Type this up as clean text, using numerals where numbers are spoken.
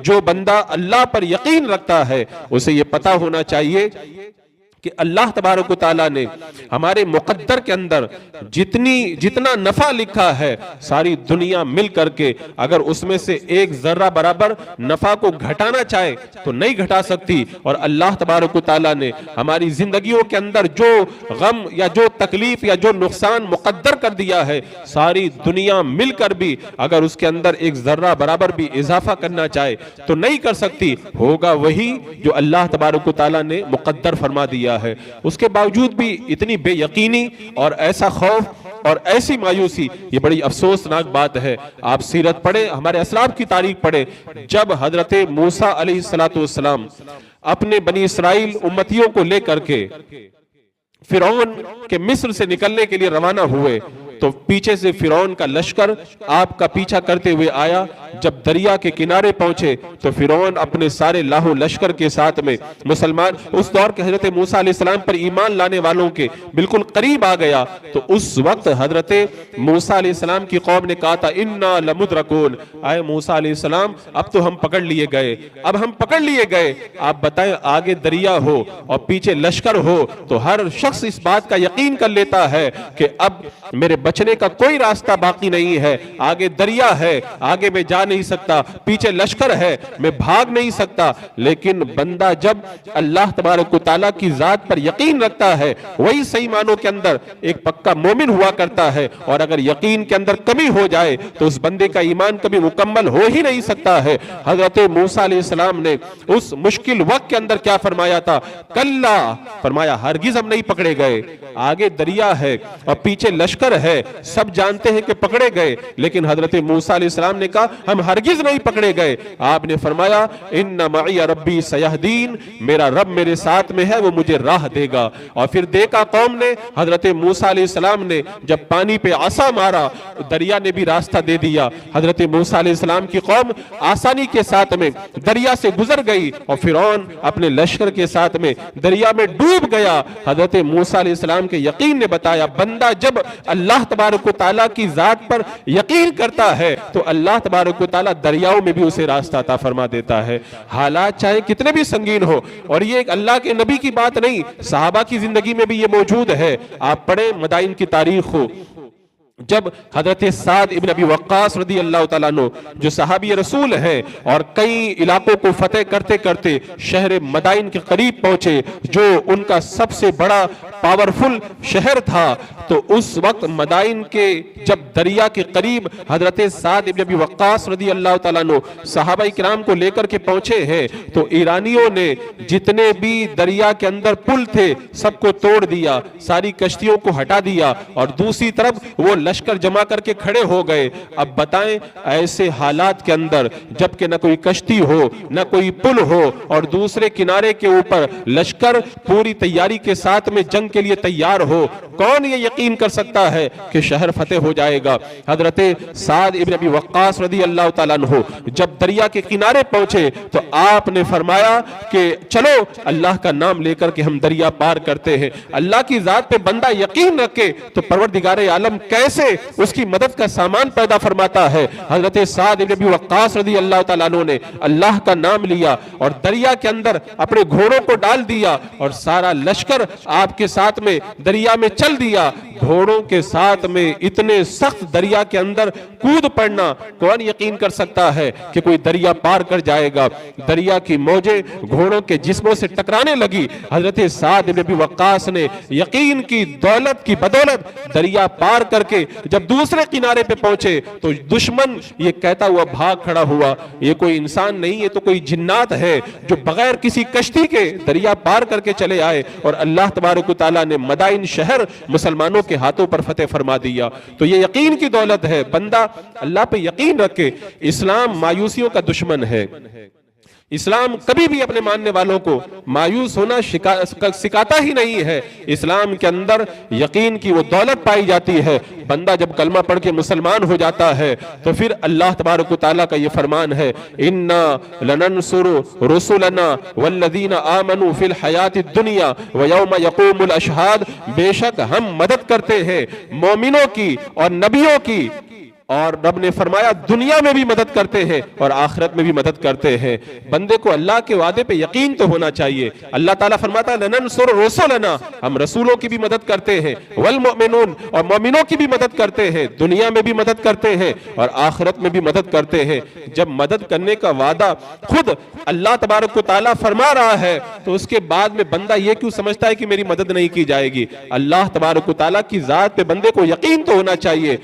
جو بندہ اللہ پر یقین رکھتا ہے اسے یہ پتا ہونا چاہیے کہ اللہ تبارک و تعالیٰ نے ہمارے مقدر کے اندر جتنا نفع لکھا ہے ساری دنیا مل کر کے اگر اس میں سے ایک ذرہ برابر نفع کو گھٹانا چاہے تو نہیں گھٹا سکتی، اور اللہ تبارک و تعالیٰ نے ہماری زندگیوں کے اندر جو غم یا جو تکلیف یا جو نقصان مقدر کر دیا ہے ساری دنیا مل کر بھی اگر اس کے اندر ایک ذرہ برابر بھی اضافہ کرنا چاہے تو نہیں کر سکتی، ہوگا وہی جو اللہ تبارک و تعالیٰ نے مقدر فرما دیا ہے۔ اس کے باوجود بھی اتنی بے یقینی اور ایسا خوف اور ایسی مایوسی، یہ بڑی افسوسناک بات ہے۔ آپ سیرت پڑھیں، ہمارے اسلاف کی تاریخ پڑھیں، جب حضرت موسیٰ علیہ السلام اپنے بنی اسرائیل امتیوں کو لے کر کے فرعون کے مصر سے نکلنے کے لیے روانہ ہوئے تو پیچھے سے فرعون کا لشکر آپ کا پیچھا کرتے ہوئے آیا۔ جب دریا کے کنارے پہنچے تو فرعون اپنے سارے لاہو لشکر کے ساتھ میں مسلمان اس دور کے حضرت موسیٰ علیہ السلام پر ایمان لانے والوں کے بالکل قریب آ گیا، تو اس وقت حضرت موسیٰ علیہ السلام کی قوم نے کہا تھا اِنَّا لَمُدْرَكُونَ، آئے موسیٰ علیہ السلام اب تو ہم پکڑ لیے گئے، اب ہم پکڑ لیے گئے۔ آپ بتائیں آگے دریا ہو اور پیچھے لشکر ہو تو ہر شخص اس بات کا یقین کر لیتا ہے کہ اب میرے بچنے کا کوئی راستہ باقی نہیں ہے، آگے دریا ہے، آگے میں جا نہیں سکتا، پیچھے لشکر ہے، میں بھاگ نہیں سکتا۔ لیکن بندہ جب اللہ تبارک و تعالیٰ کی ذات پر یقین رکھتا ہے وہی صحیح معنوں کے اندر ایک پکا مومن ہوا کرتا ہے، اور اگر یقین کے اندر کمی ہو جائے تو اس بندے کا ایمان کبھی مکمل ہو ہی نہیں سکتا ہے۔ حضرت موسیٰ علیہ السلام نے اس مشکل وقت کے اندر کیا فرمایا تھا؟ کلا، فرمایا ہرگز ہم نہیں پکڑے گئے، آگے دریا ہے اور پیچھے لشکر ہے، سب جانتے ہیں کہ پکڑے گئے، لیکن حضرت موسیٰ علیہ السلام نے کہا ہم ہرگز نہیں پکڑے گئے۔ آپ نے فرمایا ان معی ربی سیہدین، میرا رب میرے ساتھ میں ہے، وہ مجھے راہ دے گا۔ اور پھر دیکھا قوم نے حضرت موسیٰ علیہ السلام نے جب پانی پہ عصا مارا دریا نے بھی راستہ دے دیا، حضرت موسیٰ علیہ السلام کی قوم آسانی کے ساتھ میں دریا سے گزر گئی اور فرعون اپنے لشکر کے ساتھ میں دریا میں ڈوب گیا۔ حضرت موسیٰ علیہ السلام کے یقین نے بتایا بندہ جب اللہ تبارک و تعالیٰ کی ذات پر یقین کرتا ہے تو اللہ تبارک و تعالیٰ دریاؤں میں بھی اسے راستہ عطا فرما دیتا ہے، حالات چاہے کتنے بھی سنگین ہو۔ اور یہ ایک اللہ کے نبی کی بات نہیں، صحابہ کی زندگی میں بھی یہ موجود ہے۔ آپ پڑھیں مدائن کی تاریخ ہو، جب حضرت سعد ابن ابی وقاص رضی اللہ تعالیٰ عنہ جو صحابی رسول ہیں اور کئی علاقوں کو فتح کرتے کرتے شہر مدائن کے قریب پہنچے جو ان کا سب سے بڑا پاورفل شہر تھا، تو اس وقت مدائن کے جب دریا کے قریب حضرت سعد ابن ابی وقاص رضی اللہ تعالیٰ عنہ صحابہ کرام کو لے کر کے پہنچے ہیں تو ایرانیوں نے جتنے بھی دریا کے اندر پل تھے سب کو توڑ دیا، ساری کشتیوں کو ہٹا دیا اور دوسری طرف وہ لشکر جمع کر کے کھڑے ہو گئے۔ اب بتائیں ایسے حالات کے اندر جبکہ نہ کوئی کشتی ہو نہ کوئی پل ہو اور دوسرے کنارے کے اوپر لشکر پوری تیاری کے ساتھ میں جنگ کے لیے تیار ہو، کون یہ یقین کر سکتا ہے کہ شہر فتح ہو جائے گا؟ حضرت سعد ابن ابی وقاص رضی اللہ تعالیٰ عنہ جب دریا کے کنارے پہنچے تو آپ نے فرمایا کہ چلو اللہ کا نام لے کر کے ہم دریا پار کرتے ہیں۔ اللہ کی ذات پہ بندہ یقین رکھے تو پروردگار عالم کیسے اس کی مدد کا سامان پیدا فرماتا ہے۔ حضرت سعد ابن ابی وقاص رضی اللہ تعالیٰ عنہ نے اللہ کا نام لیا اور دریا کے اندر اپنے گھوڑوں کو ڈال دیا اور سارا لشکر آپ کے ساتھ میں دریا میں چل دیا۔ گھوڑوں کے ساتھ میں اتنے سخت دریا کے اندر کود پڑنا، کون یقین کر سکتا ہے کہ کوئی دریا پار کر جائے گا؟ دریا کی موجیں گھوڑوں کے جسموں سے ٹکرانے لگی۔ حضرت سعد بن ابی وقاص نے یقین کی دولت کی بدولت دریا پار کر کے جب دوسرے کنارے پہ پہنچے تو دشمن یہ کہتا ہوا بھاگ کھڑا ہوا، یہ کوئی انسان نہیں، یہ تو کوئی جنات ہے جو بغیر کسی کشتی کے دریا پار کر کے چلے آئے، اور اللہ تبارک و تعالیٰ نے مدائن شہر مسلمانوں کے ہاتھوں پر فتح فرما دیا۔ تو یہ یقین کی دولت ہے، بندہ اللہ پہ یقین رکھے۔ اسلام مایوسیوں کا دشمن ہے، اسلام کبھی بھی اپنے ماننے والوں کو مایوس ہونا سکھاتا ہی نہیں ہے۔ اسلام کے اندر یقین کی وہ دولت پائی جاتی ہے۔ بندہ جب کلمہ پڑھ کے مسلمان ہو جاتا ہے تو پھر اللہ تبارک و تعالیٰ کا یہ فرمان ہے اِنَّا لَنَنْصُرُ رُسُلَنَا وَالَّذِينَ آمَنُوا فِي الْحَيَاةِ الدُّنْيَا وَيَوْمَ يَقُومُ الْأَشْهَادُ، بے شک ہم مدد کرتے ہیں مومنوں کی اور نبیوں کی اور رب نے فرمایا دنیا میں بھی مدد کرتے ہیں اور آخرت میں بھی مدد کرتے ہیں۔ بندے کو اللہ کے وعدے پہ یقین تو ہونا چاہیے۔ اللہ تعالیٰ فرماتا ہے لننصر رسلنا، ہم رسولوں کی بھی مدد کرتے ہیں، والمؤمنون، اور مومنوں کی بھی مدد کرتے ہیں، دنیا میں بھی مدد کرتے ہیں اور آخرت میں بھی مدد کرتے ہیں۔ جب مدد کرنے کا وعدہ خود اللہ تبارک و تعالیٰ فرما رہا ہے تو اس کے بعد میں بندہ یہ کیوں سمجھتا ہے کہ میری مدد نہیں کی جائے گی؟ اللہ تبارک و تعالیٰ کی ذات پہ بندے کو یقین تو ہونا چاہیے۔